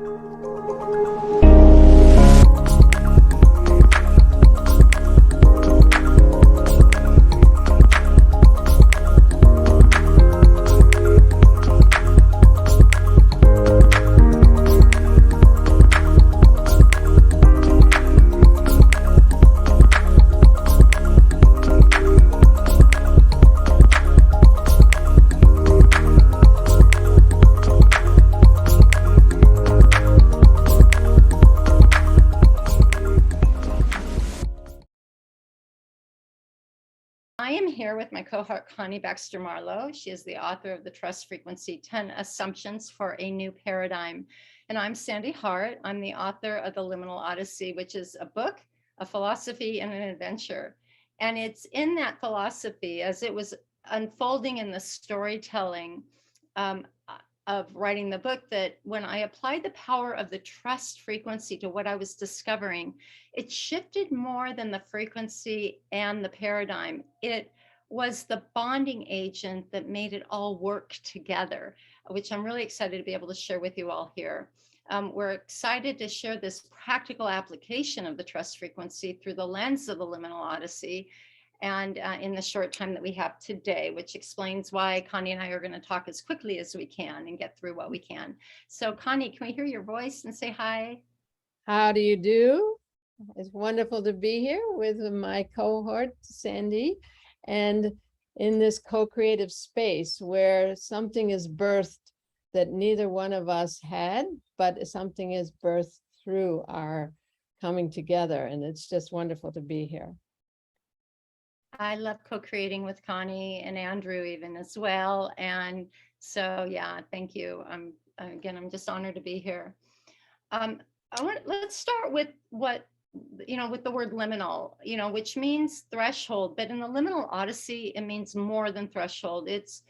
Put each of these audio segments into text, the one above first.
I am here with my cohort, Connie Baxter Marlow. She is the author of the Trust Frequency 10 Assumptions for a New Paradigm. And I'm Sande Hart. I'm the author of The Liminal Odyssey, which is a book, a philosophy, and an adventure. And it's in that philosophy, as it was unfolding in the storytelling of writing the book, that when I applied the power of the trust frequency to what I was discovering, it shifted more than the frequency and the paradigm. It was the bonding agent that made it all work together, which I'm really excited to be able to share with you all here. We're excited to share this practical application of the trust frequency through the lens of the Liminal Odyssey, and in the short time that we have today, which explains why Connie and I are going to talk as quickly as we can and get through what we can. So Connie, can we hear your voice and say hi? How do you do? It's wonderful to be here with my cohort, Sande, and in this co-creative space where something is birthed that neither one of us had, but something is birthed through our coming together. And it's just wonderful to be here. I love co-creating with Connie and Andrew even as well. And so, yeah, thank you. I'm just honored to be here. Let's start with with the word liminal, which means threshold, but in the Liminal Odyssey, it means more than threshold. It's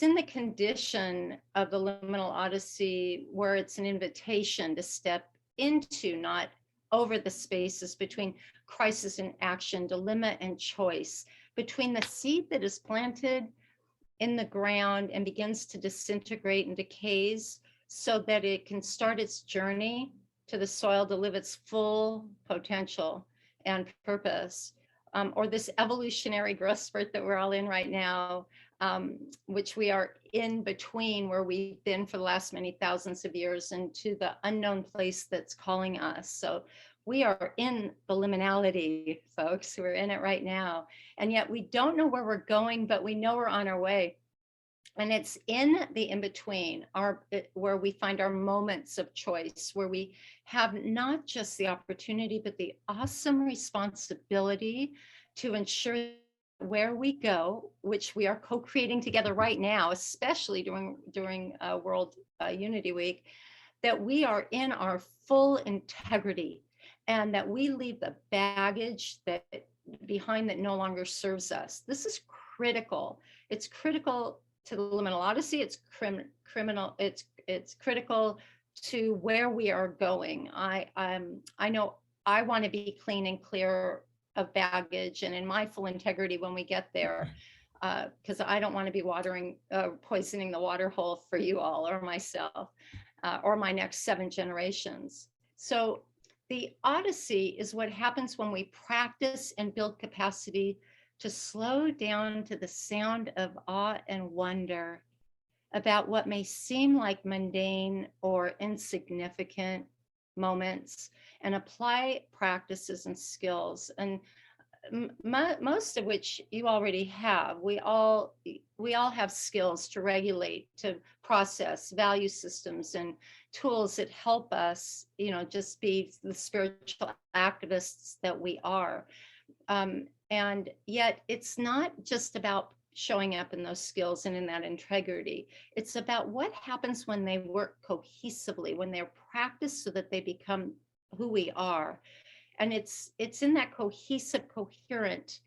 in the condition of the Liminal Odyssey where it's an invitation to step into, not over, the spaces between crisis and action, dilemma and choice, between the seed that is planted in the ground and begins to disintegrate and decays so that it can start its journey to the soil to live its full potential and purpose, or this evolutionary growth spurt that we're all in right now, which we are in between where we've been for the last many thousands of years and to the unknown place that's calling us. So we are in the liminality, folks. We're in it right now. And yet we don't know where we're going, but we know we're on our way. And it's in the in-between where we find our moments of choice, where we have not just the opportunity, but the awesome responsibility to ensure where we go, which we are co-creating together right now, especially during World Unity Week, that we are in our full integrity and that we leave the baggage behind that no longer serves us. This is critical. It's critical to the Liminal Odyssey. It's criminal. It's critical to where we are going. I know I want to be clean and clear of baggage and in my full integrity when we get there, because I don't want to be poisoning the water hole for you all or myself or my next 7 generations. So the Odyssey is what happens when we practice and build capacity to slow down to the sound of awe and wonder about what may seem like mundane or insignificant moments, and apply practices and skills, and most of which you already have. We all have skills to regulate, to process value systems and tools that help us, just be the spiritual activists that we are. And yet it's not just about showing up in those skills and in that integrity. It's about what happens when they work cohesively, when they're practiced so that they become who we are. And it's in that cohesive, coherent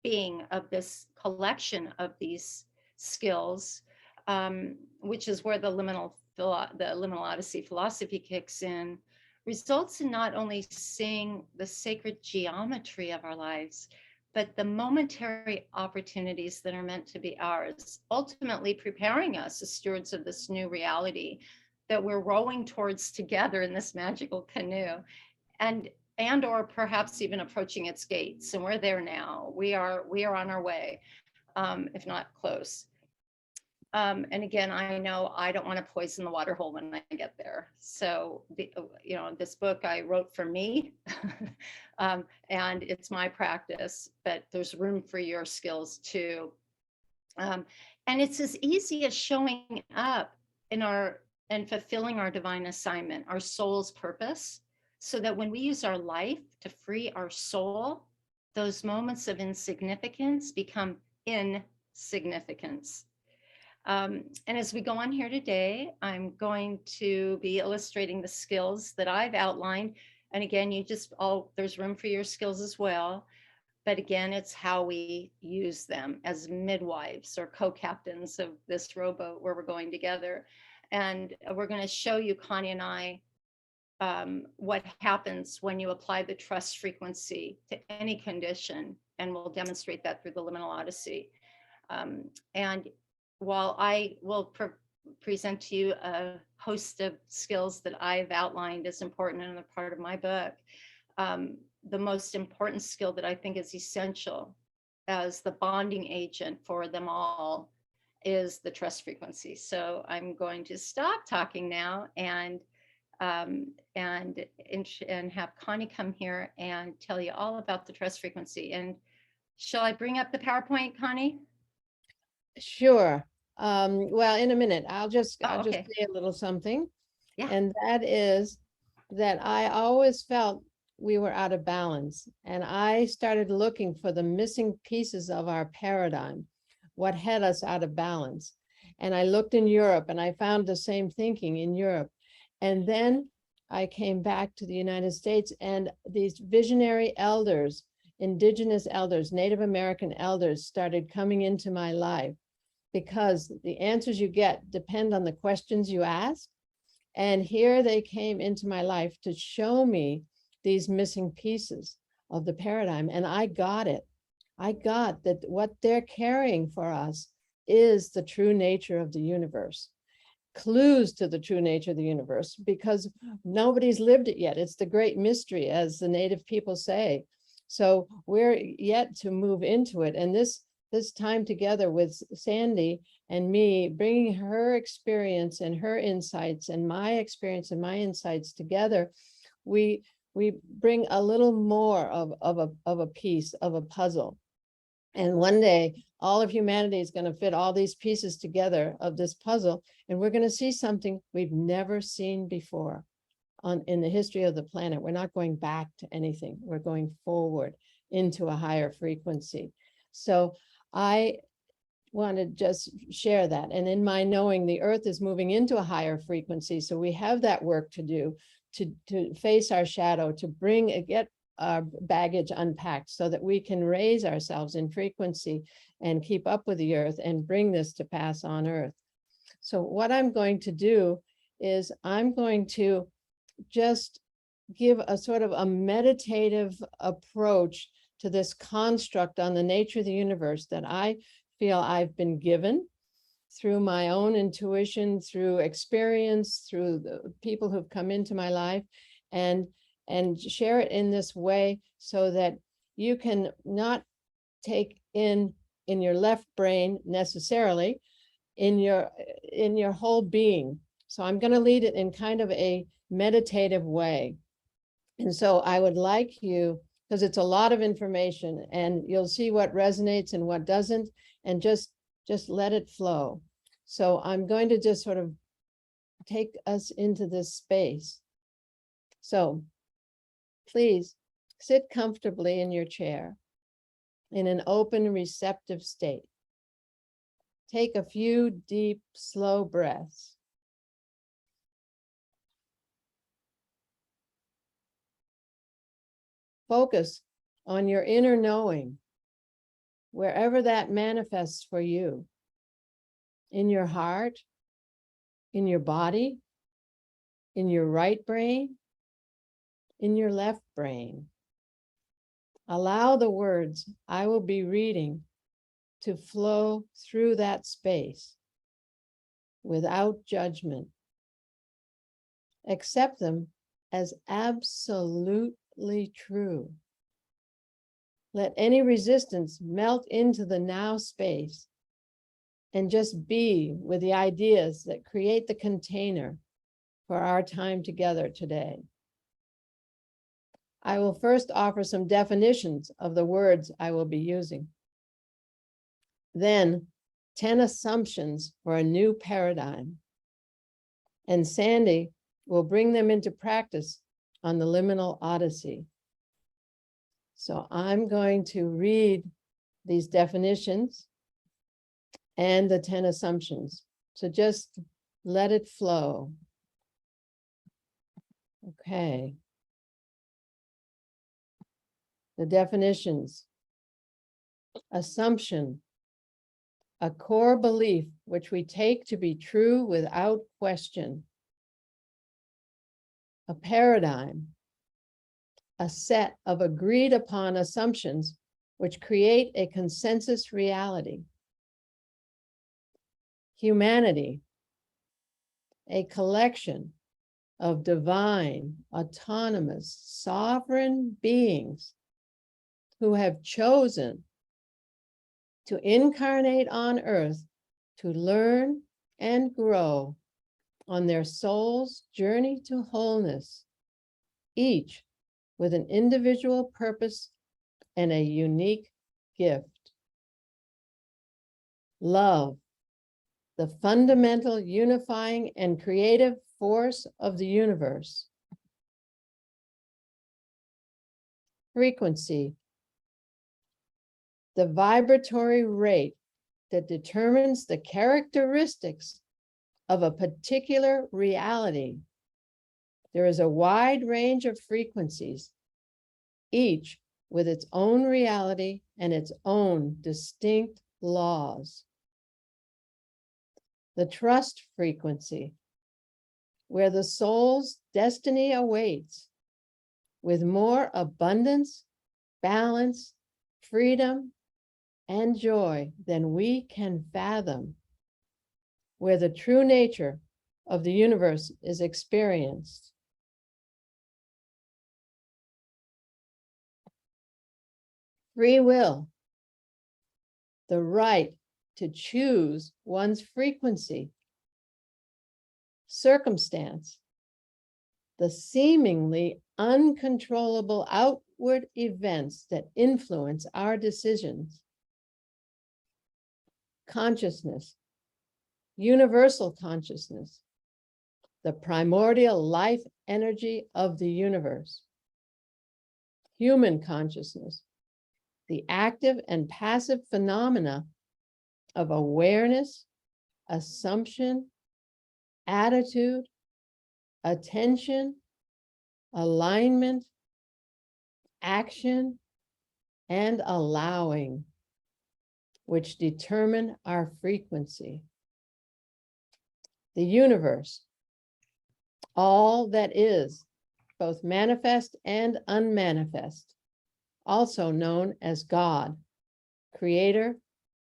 being of this collection of these skills, which is where the Liminal Odyssey philosophy kicks in, results in not only seeing the sacred geometry of our lives, but the momentary opportunities that are meant to be ours, ultimately preparing us as stewards of this new reality that we're rowing towards together in this magical canoe, and or perhaps even approaching its gates. And we're there now. We are on our way, if not close. And again, I know I don't want to poison the water hole when I get there. So, this book I wrote for me, and it's my practice, but there's room for your skills too. And it's as easy as showing up and fulfilling our divine assignment, our soul's purpose, so that when we use our life to free our soul, those moments of insignificance become insignificance. And as we go on here today, I'm going to be illustrating the skills that I've outlined. And again, there's room for your skills as well. But again, it's how we use them as midwives or co-captains of this rowboat where we're going together. And we're going to show you, Connie and I, what happens when you apply the trust frequency to any condition. And we'll demonstrate that through the liminal odyssey. And while I will present to you a host of skills that I've outlined as important in a part of my book, the most important skill that I think is essential as the bonding agent for them all is the trust frequency. So I'm going to stop talking now and have Connie come here and tell you all about the trust frequency. And shall I bring up the PowerPoint, Connie? Sure. Well, in a minute, I'll just okay. say a little something. Yeah. And that is that I always felt we were out of balance. And I started looking for the missing pieces of our paradigm, what had us out of balance. And I looked in Europe and I found the same thinking in Europe. And then I came back to the United States, and these visionary elders, indigenous elders, Native American elders started coming into my life, because the answers you get depend on the questions you ask. And here they came into my life to show me these missing pieces of the paradigm. And I got it. I got that what they're carrying for us is the true nature of the universe, clues to the true nature of the universe, because nobody's lived it yet. It's the great mystery, as the Native people say. So we're yet to move into it. And this time together with Sande and me, bringing her experience and her insights and my experience and my insights together, we bring a little more of a piece of a puzzle. And one day, all of humanity is going to fit all these pieces together of this puzzle, and we're going to see something we've never seen before in the history of the planet. We're not going back to anything. We're going forward into a higher frequency. So I want to just share that. And in my knowing, the earth is moving into a higher frequency. So we have that work to do, to face our shadow, to get our baggage unpacked so that we can raise ourselves in frequency and keep up with the earth and bring this to pass on earth. So what I'm going to do is I'm going to just give a sort of a meditative approach to this construct on the nature of the universe that I feel I've been given through my own intuition, through experience, through the people who've come into my life, and share it in this way so that you can not take in your left brain necessarily, in your whole being. So I'm going to lead it in kind of a meditative way. And so I would like you, because it's a lot of information, and you'll see what resonates and what doesn't, and just let it flow. So I'm going to just sort of take us into this space. So please sit comfortably in your chair in an open, receptive state. Take a few deep, slow breaths. Focus on your inner knowing, wherever that manifests for you, in your heart, in your body, in your right brain, in your left brain. Allow the words I will be reading to flow through that space without judgment, Accept them as absolutely true. Let any resistance melt into the now space and just be with the ideas that create the container for our time together today. I will first offer some definitions of the words I will be using. Then 10 assumptions for a new paradigm. And Sande will bring them into practice on the liminal odyssey. So I'm going to read these definitions and the 10 assumptions. So just let it flow. Okay. The definitions. Assumption, a core belief which we take to be true without question. A paradigm, a set of agreed upon assumptions which create a consensus reality. Humanity, a collection of divine, autonomous, sovereign beings who have chosen to incarnate on earth to learn and grow on their soul's journey to wholeness, each with an individual purpose and a unique gift. Love, the fundamental unifying and creative force of the universe. Frequency, the vibratory rate that determines the characteristics of a particular reality. There is a wide range of frequencies, each with its own reality and its own distinct laws. The trust frequency, where the soul's destiny awaits, with more abundance, balance, freedom, and joy than we can fathom, where the true nature of the universe is experienced. Free will, the right to choose one's frequency. Circumstance, the seemingly uncontrollable outward events that influence our decisions. Consciousness, universal consciousness, the primordial life energy of the universe. Human consciousness, the active and passive phenomena of awareness, assumption, attitude, attention, alignment, action, and allowing, which determine our frequency. The universe, all that is, both manifest and unmanifest, also known as God, Creator,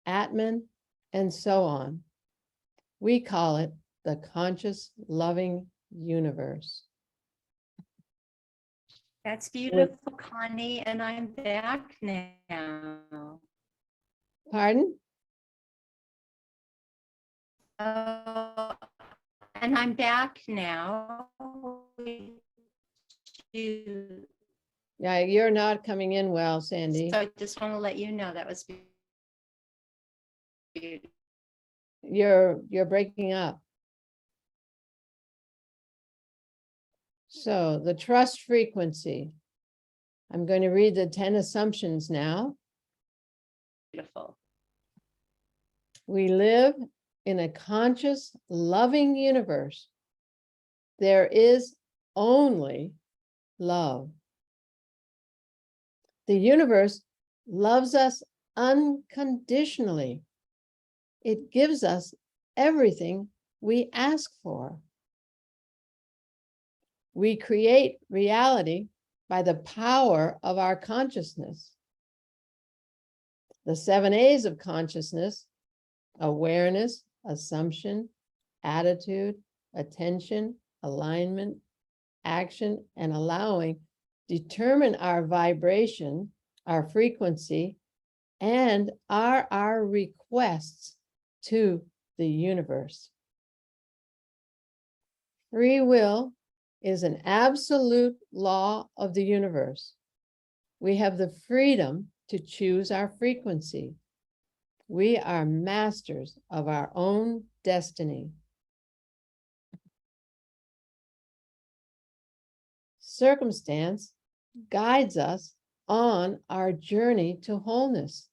Atman, and so on. We call it the conscious, loving universe. That's beautiful, Connie, and I'm back now. Pardon? Oh, and I'm back now. Yeah, you're not coming in well, Sande. So I just want to let you know that was beautiful. You're breaking up. So the trust frequency. I'm going to read the 10 assumptions now. Beautiful. We live in a conscious, loving universe. There is only love. The universe loves us unconditionally. It gives us everything we ask for. We create reality by the power of our consciousness. The 7 A's of consciousness: awareness, assumption, attitude, attention, alignment, action, and allowing determine our vibration, our frequency, and are our requests to the universe. Free will is an absolute law of the universe. We have the freedom to choose our frequency. We are masters of our own destiny. Circumstance guides us on our journey to wholeness.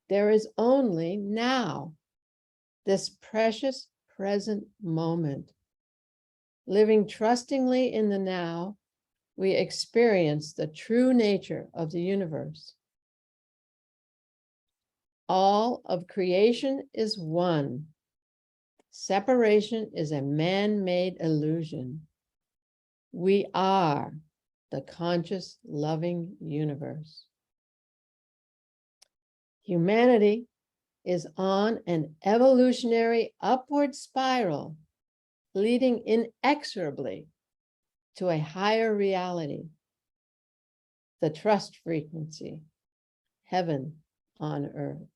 There is only now, this precious present moment. Living trustingly in the now, we experience the true nature of the universe. All of creation is one. Separation is a man-made illusion. We are the conscious, loving universe. Humanity is on an evolutionary upward spiral, leading inexorably to a higher reality, the trust frequency, heaven on earth.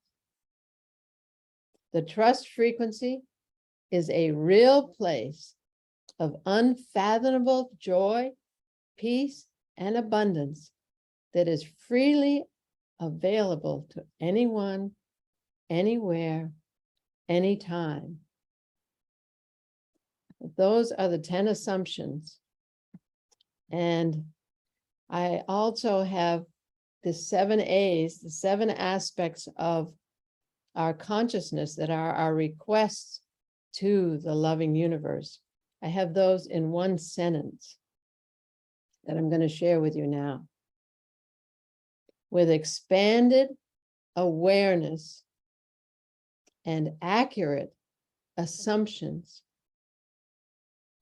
The trust frequency is a real place of unfathomable joy, peace, and abundance that is freely available to anyone, anywhere, anytime. Those are the 10 assumptions. And I also have the 7 A's, the 7 aspects of our consciousness that are our requests to the loving universe. I have those in one sentence that I'm going to share with you now. With expanded awareness and accurate assumptions,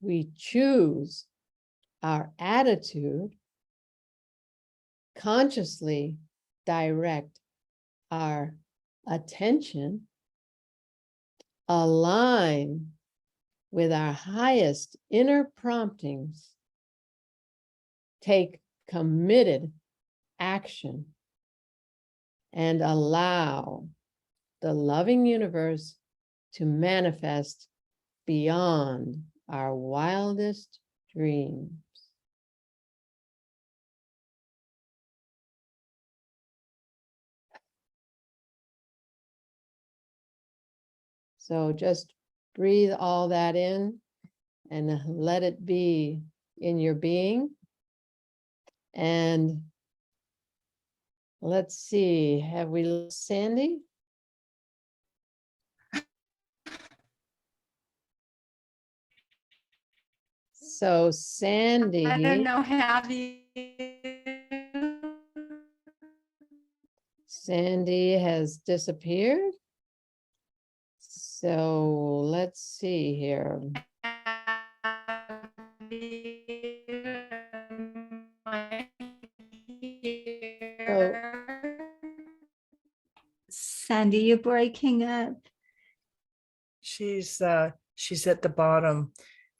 we choose our attitude, consciously direct our attention, align with our highest inner promptings, take committed action, and allow the loving universe to manifest beyond our wildest dreams. So just breathe all that in and let it be in your being. And let's see, have we lost Sandy? So Sandy. I don't know, have you? Sandy has disappeared. So let's see here. Sande, you're breaking up. She's at the bottom,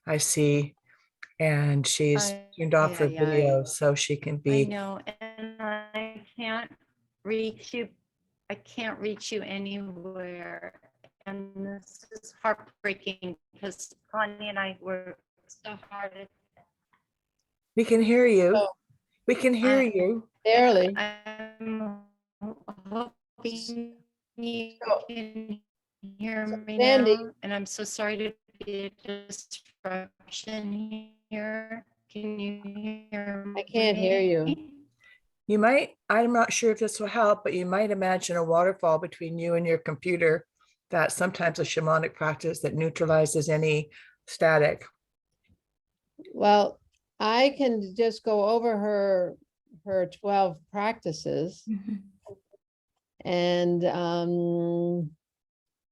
I see, and she's turned off her video so she can I be. know, and I can't reach you. I can't reach you anywhere. And this is heartbreaking because Connie and I worked so hard at We can hear you. Oh. We can hear you. Barely. I'm hoping you So- can hear me Sandy. now, and I'm so sorry to be a disruption here. Can you hear me? I can't hear you. You might, I'm not sure if this will help, but you might imagine a waterfall between you and your computer. That's sometimes a shamanic practice that neutralizes any static. Well, I can just go over her 12 practices and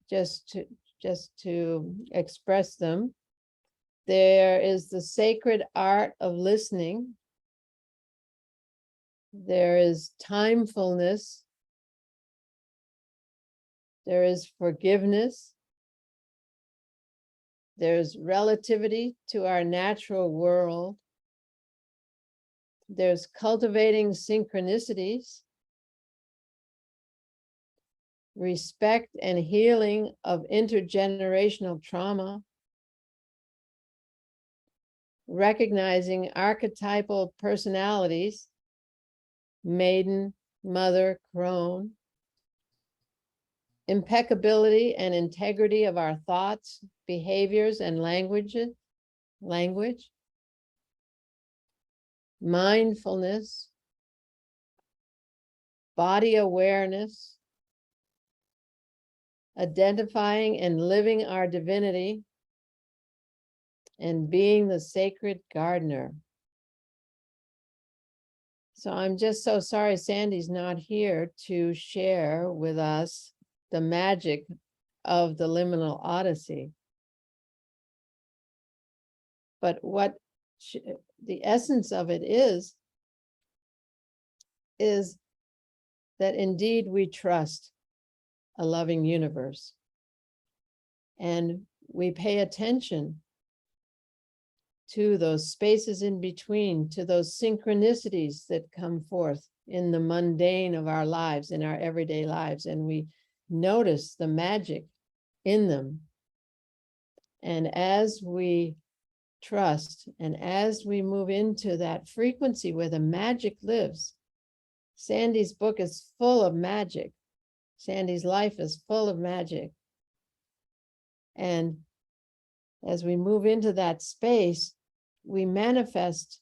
just to express them. There is the sacred art of listening. There is timefulness. There is forgiveness. There's relativity to our natural world. There's cultivating synchronicities, respect and healing of intergenerational trauma, recognizing archetypal personalities, maiden, mother, crone, impeccability and integrity of our thoughts, behaviors, and language, mindfulness, body awareness, identifying and living our divinity, and being the sacred gardener. So I'm just so sorry Sandy's not here to share with us the magic of the liminal odyssey. But what the essence of it is that indeed we trust a loving universe. And we pay attention to those spaces in between, to those synchronicities that come forth in the mundane of our lives, in our everyday lives, and we notice the magic in them. And as we trust, and as we move into that frequency where the magic lives, Sandy's book is full of magic. Sandy's life is full of magic. And as we move into that space, we manifest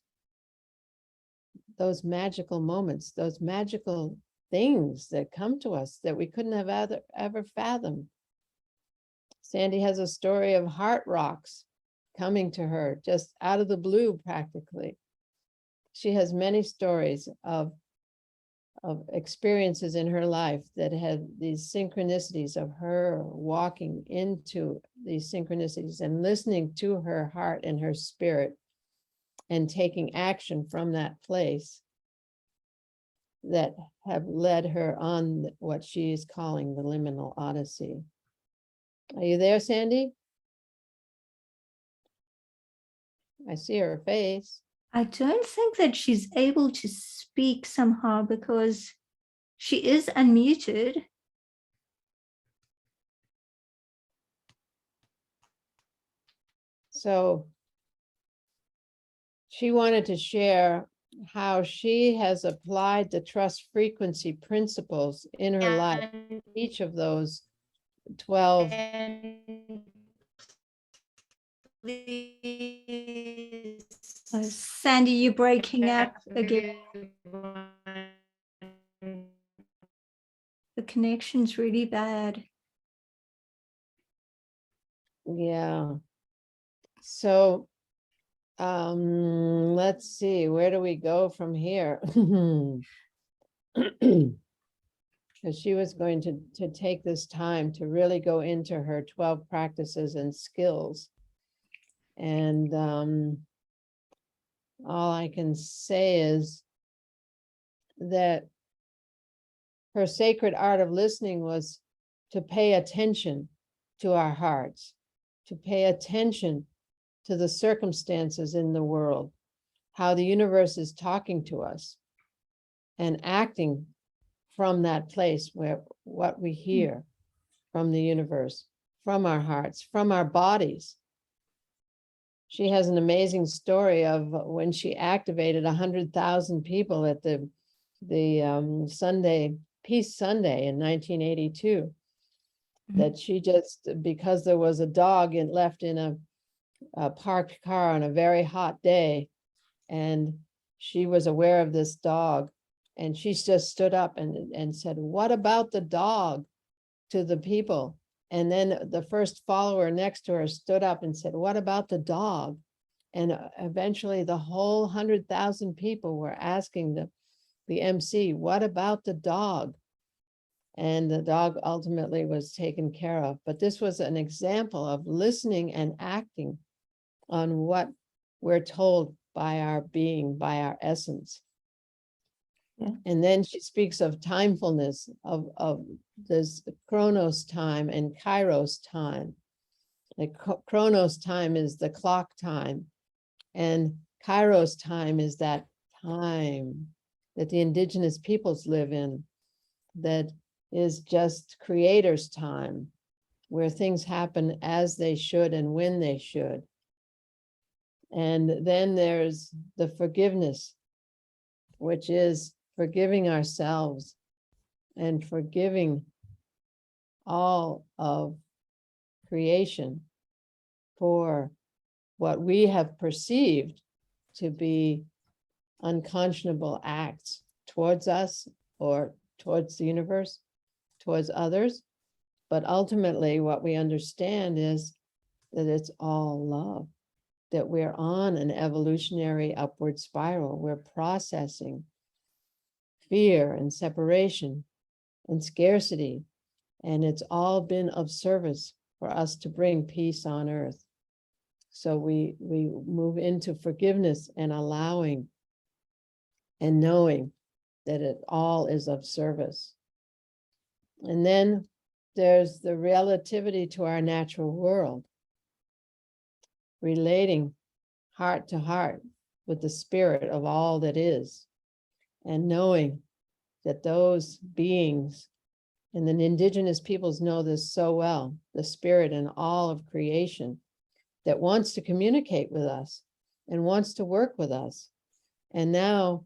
those magical moments, those magical things that come to us that we couldn't have ever fathomed. Sandy has a story of heart rocks coming to her just out of the blue, practically. She has many stories of experiences in her life that had these synchronicities of her walking into these synchronicities and listening to her heart and her spirit and taking action from that place that have led her on what she is calling the liminal odyssey. Are you there, Sandy? I see her face. I don't think that she's able to speak somehow because she is unmuted. So she wanted to share how she has applied the trust frequency principles in her life, And- each of those 12. and please Sandy, you're breaking up again. everyone The connection's really bad. Yeah. So let's see, where do we go from here? Because she was going to take this time to really go into her 12 practices and skills. And all I can say is that her sacred art of listening was to pay attention to our hearts, to pay attention to the circumstances in the world, how the universe is talking to us, and acting from that place where what we hear from the universe, from our hearts, from our bodies. She has an amazing story of when she activated 100,000 people at the Sunday, Peace Sunday in 1982. That she just, because there was a dog left in a parked car on a very hot day, and she was aware of this dog, and she just stood up and said, "What about the dog?" to the people. And then the first follower next to her stood up and said, "What about the dog?" And eventually the whole 100,000 people were asking the MC, "What about the dog?" And the dog ultimately was taken care of. But this was an example of listening and acting on what we're told by our being, by our essence. Yeah. And then she speaks of timefulness, of this Chronos time and Kairos time. The Chronos time is the clock time, and Kairos time is that time that the indigenous peoples live in, that is just creator's time, where things happen as they should and when they should. And then there's the forgiveness, which is forgiving ourselves and forgiving all of creation for what we have perceived to be unconscionable acts towards us or towards the universe, towards others. But ultimately, what we understand is that it's all love, that we're on an evolutionary upward spiral. We're processing fear and separation and scarcity, and it's all been of service for us to bring peace on earth. So we move into forgiveness and allowing and knowing that it all is of service. And then there's the relativity to our natural world, relating heart to heart with the spirit of all that is, and knowing that those beings, and the indigenous peoples know this so well, the spirit in all of creation that wants to communicate with us and wants to work with us. And now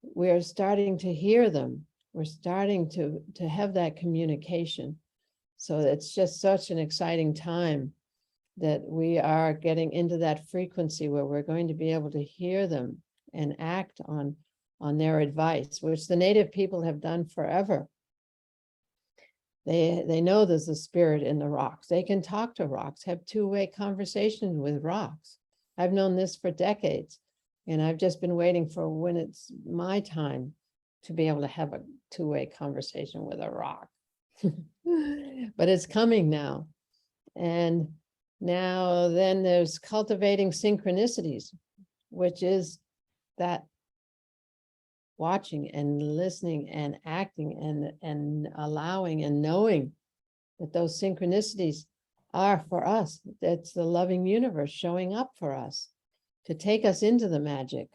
we're starting to hear them. We're starting to have that communication. So it's just such an exciting time that we are getting into that frequency where we're going to be able to hear them and act on their advice, which the native people have done forever. They know there's a spirit in the rocks. They can talk to rocks, have two-way conversations with rocks. I've known this for decades, and I've just been waiting for when it's my time to be able to have a two-way conversation with a rock. But it's coming now. And now then there's cultivating synchronicities, which is that watching and listening and acting and allowing and knowing that those synchronicities are for us. That's the loving universe showing up for us to take us into the magic.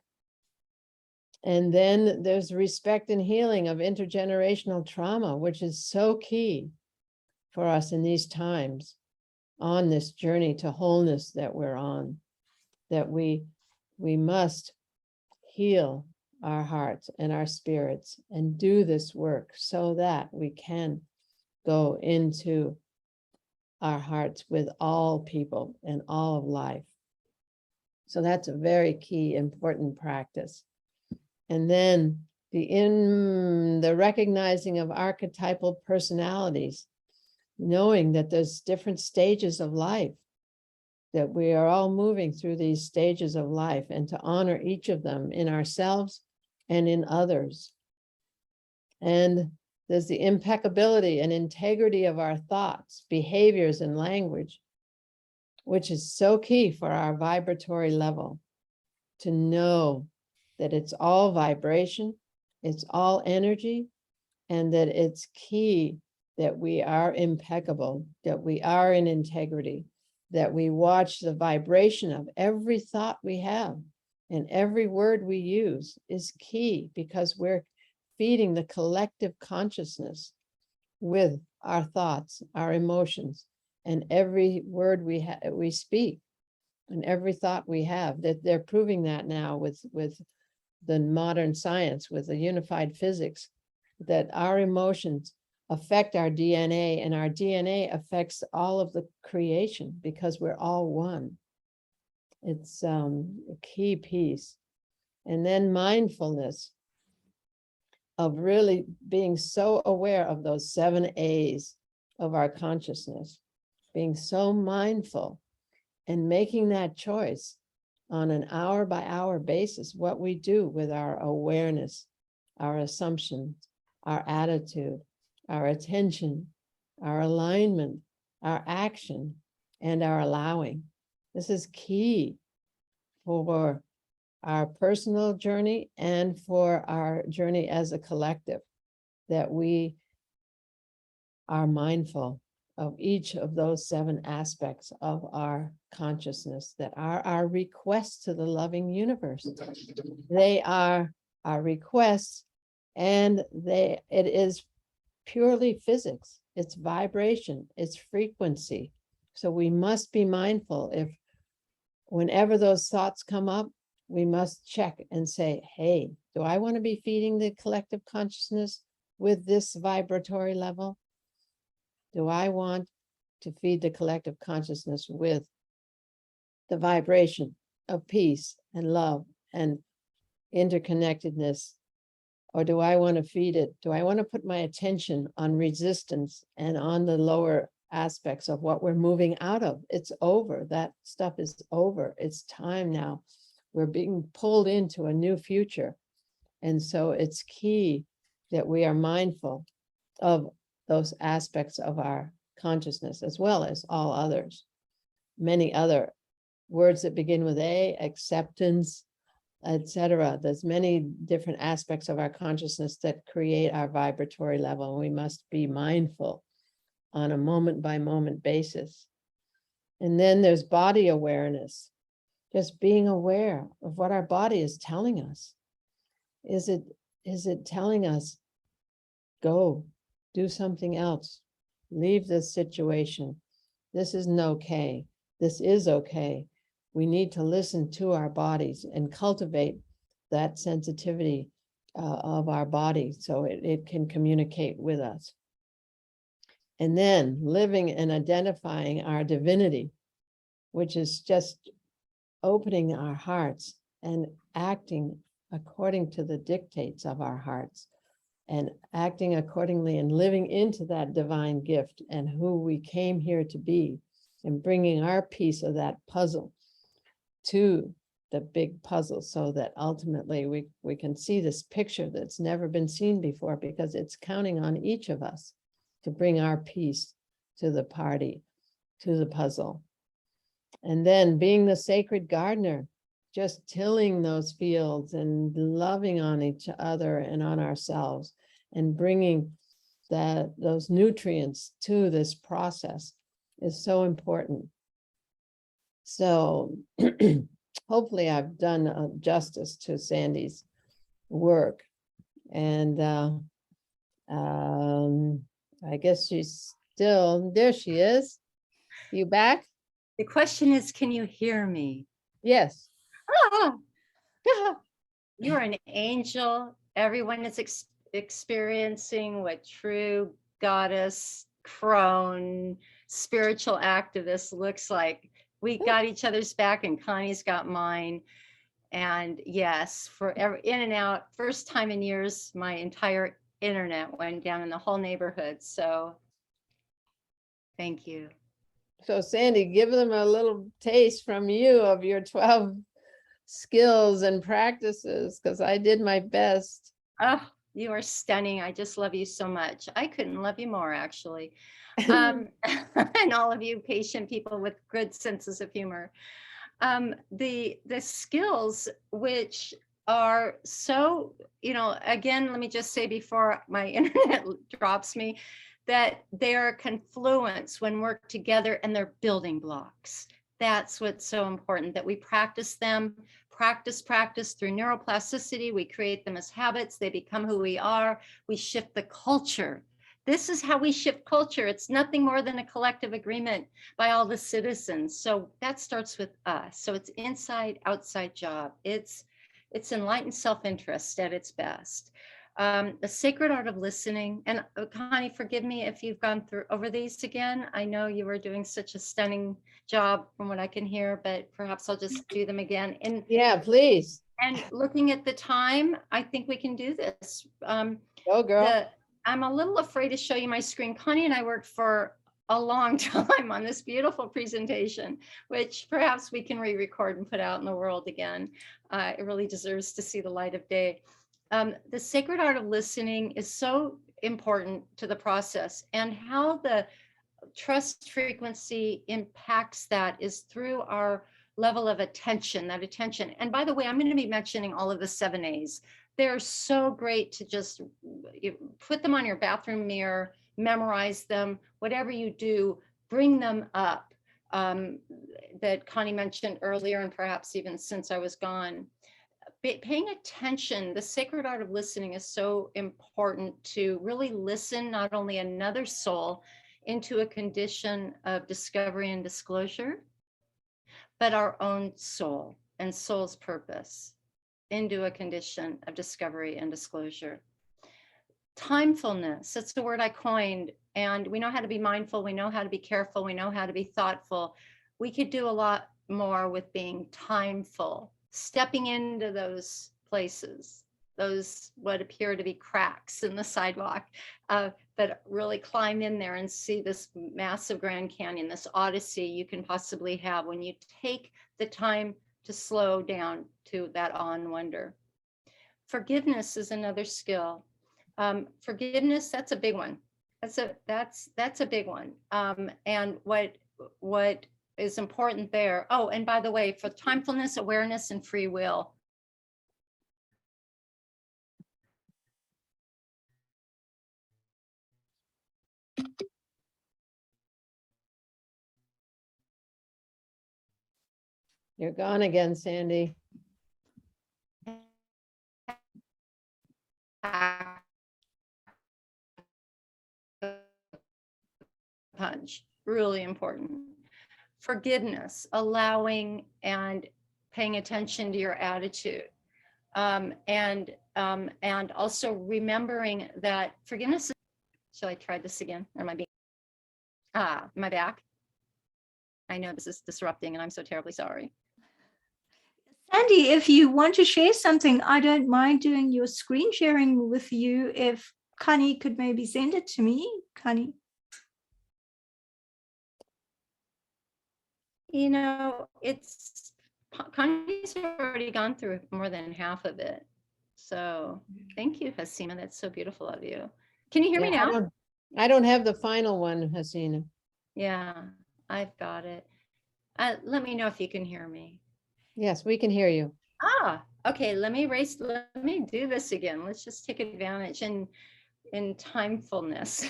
And then there's respect and healing of intergenerational trauma, which is so key for us in these times on this journey to wholeness that we're on, that we must heal our hearts and our spirits and do this work so that we can go into our hearts with all people and all of life. So that's a very key, important practice. And then the recognizing of archetypal personalities, knowing that there's different stages of life, that we are all moving through these stages of life, and to honor each of them in ourselves and in others. And there's the impeccability and integrity of our thoughts, behaviors, and language, which is so key for our vibratory level, to know that it's all vibration, it's all energy, and that it's key that we are impeccable, that we are in integrity, that we watch the vibration of every thought we have, and every word we use is key, because we're feeding the collective consciousness with our thoughts, our emotions, and every word we speak, and every thought we have. That they're proving that now with the modern science, with the unified physics, that our emotions affect our DNA, and our DNA affects all of the creation, because we're all one. It's a key piece. And then mindfulness of really being so aware of those 7 A's of our consciousness, being so mindful and making that choice on an hour-by-hour basis, what we do with our awareness, our assumptions, our attitude, our attention, our alignment, our action, and our allowing. This is key for our personal journey and for our journey as a collective, that we are mindful of each of those 7 aspects of our consciousness that are our requests to the loving universe. They are our requests, and it is purely physics. It's vibration, it's frequency. So we must be mindful. If whenever those thoughts come up, we must check and say, hey, do I want to be feeding the collective consciousness with this vibratory level? Do I want to feed the collective consciousness with the vibration of peace and love and interconnectedness? Or do I want to feed it? Do I want to put my attention on resistance and on the lower aspects of what we're moving out of? It's over. That stuff is over. It's time now. We're being pulled into a new future. And so it's key that we are mindful of those aspects of our consciousness, as well as all others. Many other words that begin with A, acceptance, etc. There's many different aspects of our consciousness that create our vibratory level, and we must be mindful on a moment by moment basis. And then there's body awareness, just being aware of what our body is telling us. Is it telling us, go, do something else, leave this situation, this isn't okay, this is okay? We need to listen to our bodies and cultivate that sensitivity of our body so it can communicate with us. And then living and identifying our divinity, which is just opening our hearts and acting according to the dictates of our hearts, and acting accordingly and living into that divine gift and who we came here to be, and bringing our piece of that puzzle to the big puzzle, so that ultimately we can see this picture that's never been seen before, because it's counting on each of us to bring our piece to the party, to the puzzle. And then being the sacred gardener, just tilling those fields and loving on each other and on ourselves, and bringing those nutrients to this process is so important. So hopefully I've done justice to Sande's work. And I guess she's still, there she is. You back? The question is, can you hear me? Yes. Ah, you're an angel. Everyone is experiencing what true goddess, crone, spiritual activist looks like. We got each other's back, and Connie's got mine. And yes, forever in and out, first time in years, my entire internet went down in the whole neighborhood. So thank you. So Sande, give them a little taste from you of your 12 skills and practices, because I did my best. Oh, you are stunning. I just love you so much. I couldn't love you more, actually. And all of you patient people with good senses of humor. The skills, which are so, again, let me just say before my internet drops me, that they're confluence when work together, and they're building blocks. That's what's so important, that we practice them, practice through neuroplasticity. We create them as habits. They become who we are. We shift the culture. This is how we shift culture. It's nothing more than a collective agreement by all the citizens. So that starts with us. So it's inside, outside job. It's enlightened self-interest at its best. The sacred art of listening. And Connie, forgive me if you've gone through over these again. I know you were doing such a stunning job from what I can hear, but perhaps I'll just do them again. And yeah, please. And looking at the time, I think we can do this. Go, girl. I'm a little afraid to show you my screen. Connie and I worked for a long time on this beautiful presentation, which perhaps we can re-record and put out in the world again. It really deserves to see the light of day. The sacred art of listening is so important to the process, and how the trust frequency impacts that is through our level of attention, that attention. And by the way, I'm going to be mentioning all of the 7 A's. They're so great to just put them on your bathroom mirror, memorize them, whatever you do, bring them up. That Connie mentioned earlier, and perhaps even since I was gone. Paying attention, the sacred art of listening is so important, to really listen not only another soul into a condition of discovery and disclosure, but our own soul and soul's purpose into a condition of discovery and disclosure. Timefulness, that's the word I coined. And we know how to be mindful. We know how to be careful. We know how to be thoughtful. We could do a lot more with being timeful, stepping into those places, those what appear to be cracks in the sidewalk, but really climb in there and see this massive Grand Canyon, this odyssey you can possibly have when you take the time to slow down to that awe and wonder. Forgiveness is another skill. Forgiveness, that's a big one. That's a big one. And what is important there. Oh, and by the way, for timefulness, awareness, and free will. You're gone again, Sandy. Punch, really important. Forgiveness, allowing and paying attention to your attitude. And also remembering that forgiveness is, shall I try this again? Or am I being, am I back? I know this is disrupting and I'm so terribly sorry. Sandy, if you want to share something, I don't mind doing your screen sharing with you. If Connie could maybe send it to me, Connie. You know, Connie's already gone through more than half of it. So thank you, Hasina. That's so beautiful of you. Can you hear me now? I don't have the final one, Hasina. Yeah, I've got it. Let me know if you can hear me. Yes, we can hear you. Okay, let me do this again. Let's just take advantage in timefulness.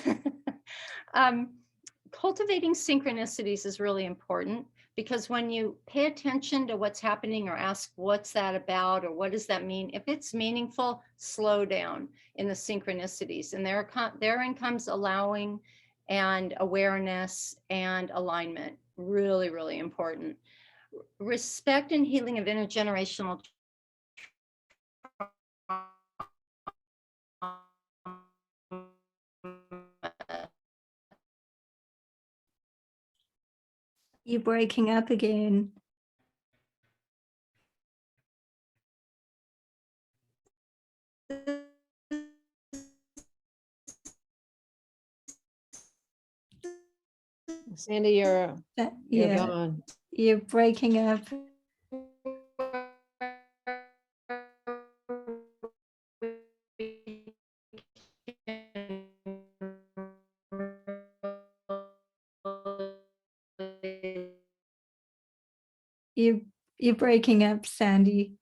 Cultivating synchronicities is really important, because when you pay attention to what's happening or ask what's that about or what does that mean, if it's meaningful, slow down in the synchronicities. And therein comes allowing and awareness and alignment. Really, really important. Respect and healing of intergenerational You're breaking up again. Sandy, you're Yeah, gone. you're breaking up. You're breaking up, Sandy.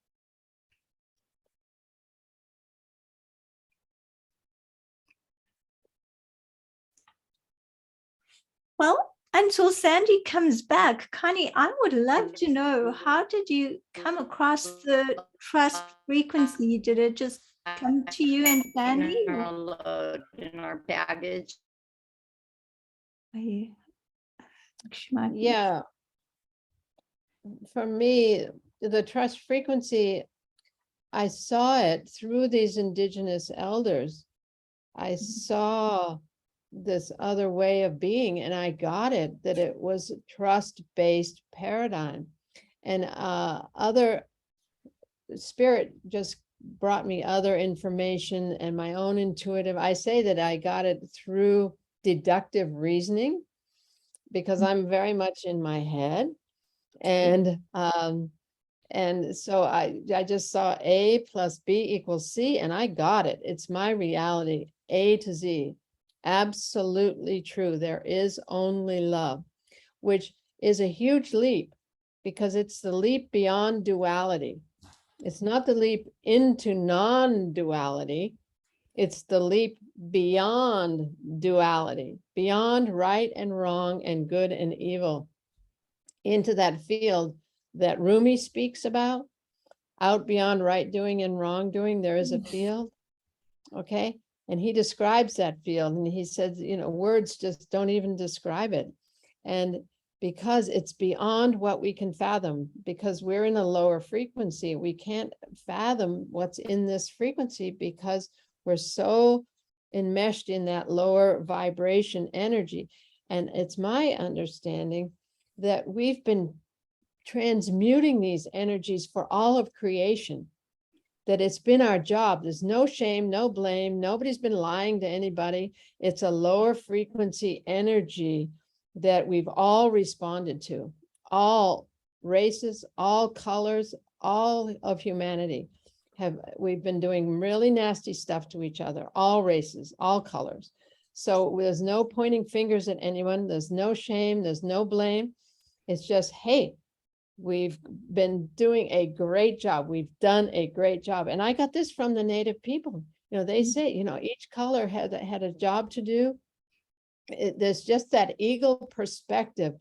Well, until Sandy comes back, Connie, I would love to know, how did you come across the trust frequency? Did it just come to you and Sandy? in our load, in our baggage. Yeah. For me, the trust frequency, I saw it through these indigenous elders. I saw this other way of being, and I got it, that it was a trust-based paradigm. And other spirit just brought me other information and my own intuitive. I say that I got it through deductive reasoning, because I'm very much in my head. And so I just saw A plus B equals C, and I got it. It's my reality, A to Z. Absolutely true. There is only love, which is a huge leap, because it's the leap beyond duality. It's not the leap into non-duality. It's the leap beyond duality, beyond right and wrong and good and evil, into that field that Rumi speaks about. Out beyond right doing and wrong doing, there is a field. Okay. And he describes that field, and he says, you know, words just don't even describe it. And because it's beyond what we can fathom, because we're in a lower frequency, we can't fathom what's in this frequency because we're so enmeshed in that lower vibration energy. And it's my understanding that we've been transmuting these energies for all of creation, that it's been our job. There's no shame, no blame. Nobody's been lying to anybody. It's a lower frequency energy that we've all responded to. All races, all colors, all of humanity we've been doing really nasty stuff to each other, all races, all colors. So there's no pointing fingers at anyone. There's no shame, there's no blame. It's just, hey, we've been doing a great job. We've done a great job. And I got this from the native people. You know, they say, you know, each color had a job to do. There's just that eagle perspective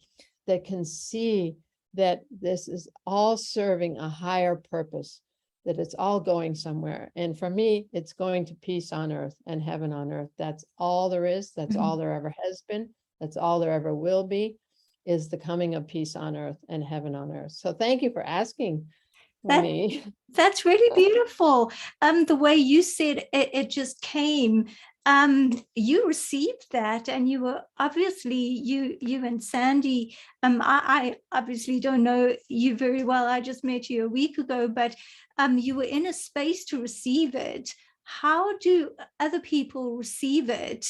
that can see that this is all serving a higher purpose, that it's all going somewhere. And for me, it's going to peace on earth and heaven on earth. That's all there is. That's all there ever has been. That's all there ever will be, is the coming of peace on earth and heaven on earth. So thank you for asking me. That's really beautiful. The way you said it just came. You received that, and you were obviously, you and Sande. I obviously don't know you very well. I just met you a week ago, but you were in a space to receive it. How do other people receive it?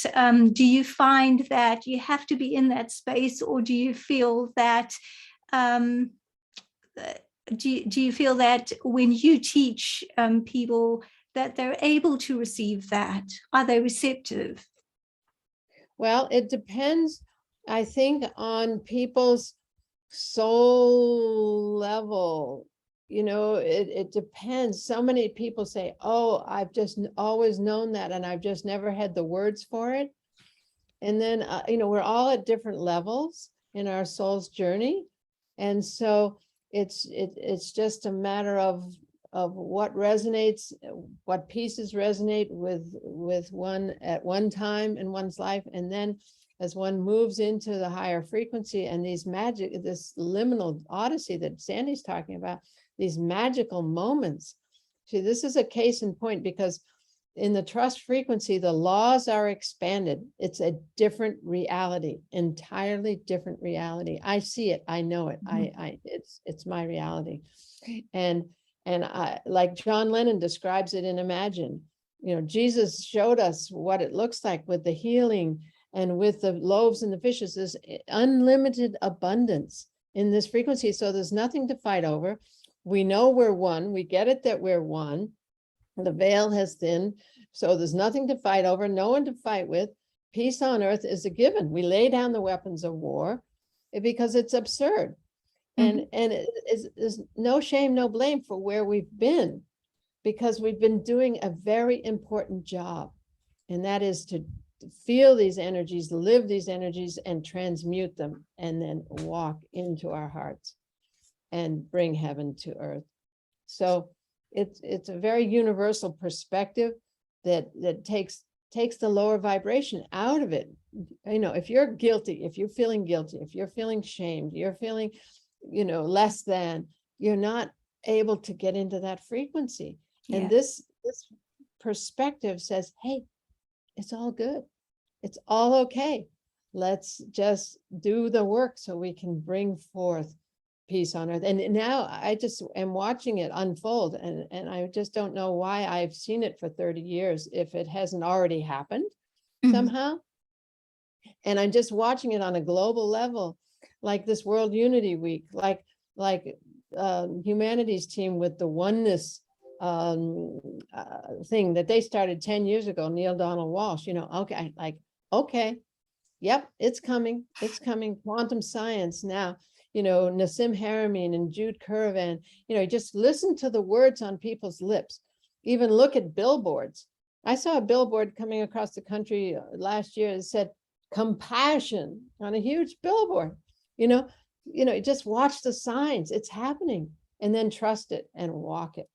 Do you find that you have to be in that space, or do you feel that do you feel that when you teach people that they're able to receive that? Are they receptive? Well, it depends, I think, on people's soul level. You know, it depends. So many people say, oh, I've just always known that, and I've just never had the words for it. And then, you know, we're all at different levels in our soul's journey. And so it's just a matter of what resonates, what pieces resonate with one at one time in one's life. And then as one moves into the higher frequency and this liminal odyssey that Sande's talking about, these magical moments. See, this is a case in point, because in the trust frequency, the laws are expanded. It's a different reality, entirely different reality. I see it, I know it. It's my reality. And I, like John Lennon describes it in Imagine, you know, Jesus showed us what it looks like with the healing and with the loaves and the fishes. There's unlimited abundance in this frequency. So there's nothing to fight over. We know we're one. We get it that we're one. The veil has thinned. So there's nothing to fight over, no one to fight with. Peace on earth is a given. We lay down the weapons of war because it's absurd. And there's no shame, no blame for where we've been, because we've been doing a very important job. And that is to feel these energies, live these energies, and transmute them, and then walk into our hearts and bring heaven to earth. So it's a very universal perspective that takes the lower vibration out of it. You know, if you're guilty, if you're feeling guilty, if you're feeling shamed, you're feeling, you know, less than, you're not able to get into that frequency. Yeah. And this perspective says, hey, it's all good. It's all okay. Let's just do the work so we can bring forth peace on earth. And now I just am watching it unfold, and I just don't know why I've seen it for 30 years if it hasn't already happened somehow. And I'm just watching it on a global level, like this World Unity Week, like humanities team with the oneness thing that they started 10 years ago, Neil Donald Walsh, you know, okay, yep, it's coming, quantum science now. You know, Nassim Haramein and Jude Currivan, you know, just listen to the words on people's lips, even look at billboards. I saw a billboard coming across the country last year that said compassion on a huge billboard. Just watch the signs. It's happening, and then trust it and walk it.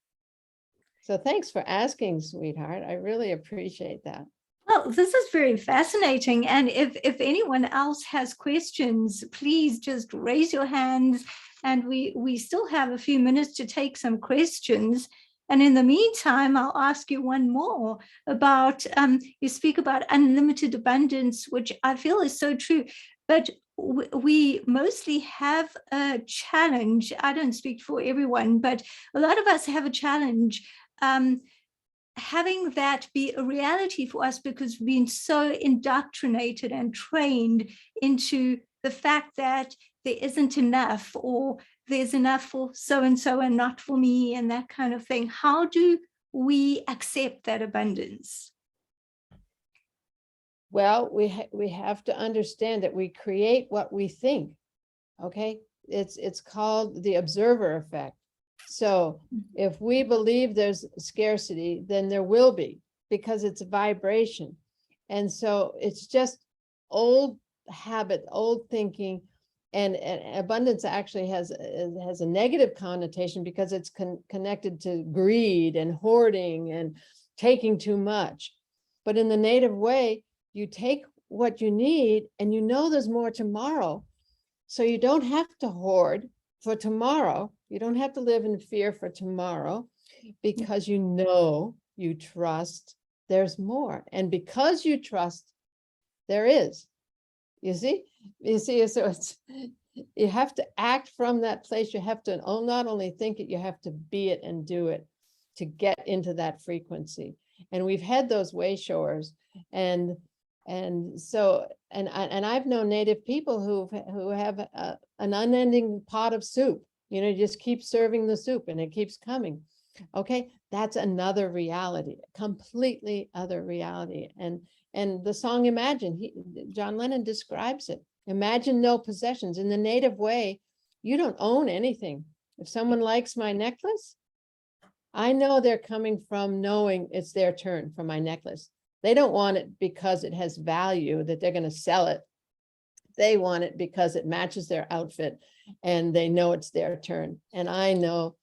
So thanks for asking, sweetheart. I really appreciate that. Well, this is very fascinating. And if anyone else has questions, please just raise your hands. And we still have a few minutes to take some questions. And in the meantime, I'll ask you one more about, you speak about unlimited abundance, which I feel is so true. But we mostly have a challenge. I don't speak for everyone, but a lot of us have a challenge having that be a reality for us, because we've been so indoctrinated and trained into the fact that there isn't enough, or there's enough for so-and-so and not for me, and that kind of thing. How do we accept that abundance? Well, we have to understand that we create what we think. Okay, it's called the observer effect. So if we believe there's scarcity, then there will be, because it's a vibration. And so it's just old habit, old thinking, and abundance actually has a negative connotation, because it's connected to greed and hoarding and taking too much. But in the native way, you take what you need, and there's more tomorrow. So you don't have to hoard for tomorrow. You don't have to live in fear for tomorrow, because you trust there's more. And because you trust, there is. You see, so you have to act from that place. You have to not only think it, you have to be it and do it to get into that frequency. And we've had those way showers, and so I've known native people who have an unending pot of soup. Just keep serving the soup and it keeps coming. Okay, that's another reality, completely other reality. And the song Imagine, John Lennon describes it. Imagine no possessions. In the native way, you don't own anything. If someone likes my necklace, I know they're coming from knowing it's their turn for my necklace. They don't want it because it has value, that they're going to sell it. They want it because it matches their outfit and they know it's their turn. And I know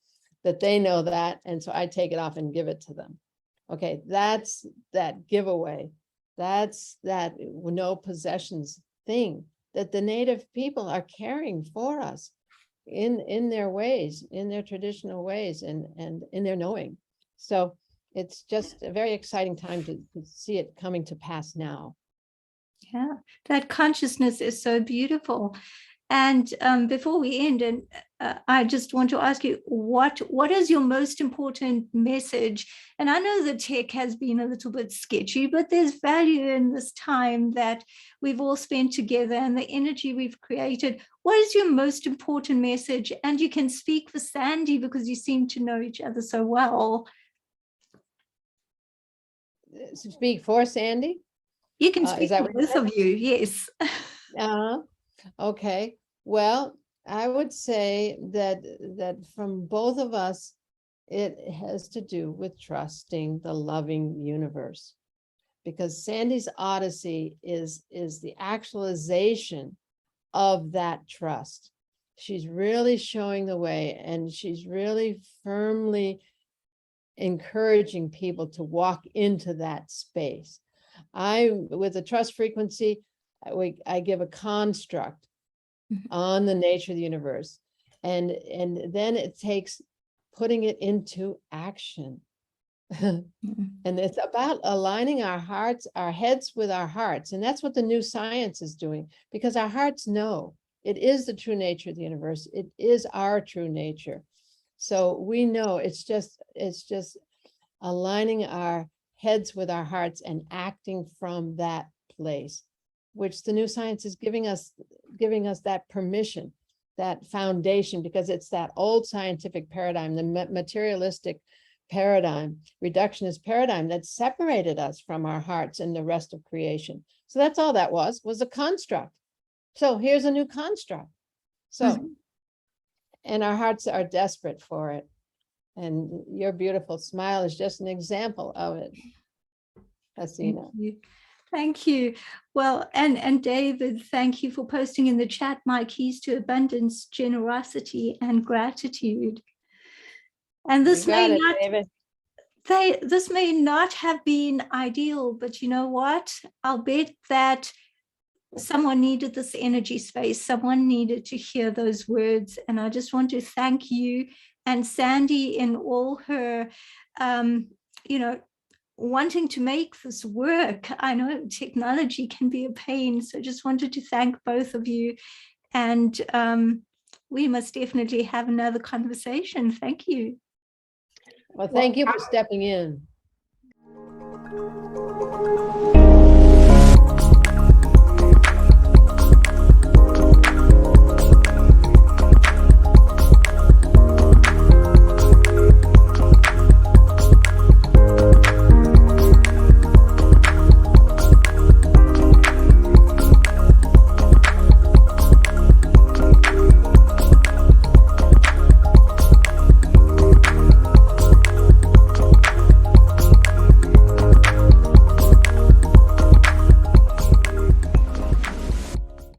that they know that. And so I take it off and give it to them. Okay, that's that giveaway. That's that no possessions thing that the native people are carrying for us in their ways, in their traditional ways, and in their knowing. So it's just a very exciting time to see it coming to pass now. Yeah, that consciousness is so beautiful. And before we end, and I just want to ask you, what is your most important message? And I know the tech has been a little bit sketchy, but there's value in this time that we've all spent together and the energy we've created. What is your most important message? And you can speak for Sande because you seem to know each other so well. Speak for Sande? You can speak for both of you, yes. Okay. Well, I would say that from both of us, it has to do with trusting the loving universe, because Sande's Odyssey is the actualization of that trust. She's really showing the way, and she's really firmly encouraging people to walk into that space. With the trust frequency, I give a construct on the nature of the universe, and then it takes putting it into action. And it's about aligning our heads with our hearts. And that's what the new science is doing, because our hearts know it is the true nature of the universe. It is our true nature. So we know it's just aligning our heads with our hearts and acting from that place, which the new science is giving us that permission, that foundation, because it's that old scientific paradigm, the materialistic paradigm, reductionist paradigm that separated us from our hearts and the rest of creation. So that's all that was a construct. So here's a new construct. So, and our hearts are desperate for it. And your beautiful smile is just an example of it. Hasina. you. Thank you. Well, and David, thank you for posting in the chat my keys to abundance, generosity, and gratitude. And You this got may it, not David. this may not have been ideal, but you know what? I'll bet that someone needed this energy space. Someone needed to hear those words. And I just want to thank you and Sande in all her, you know, wanting to make this work. I know technology can be a pain. So just wanted to thank both of you. And we must definitely have another conversation. Thank you. Well, thank you for stepping in.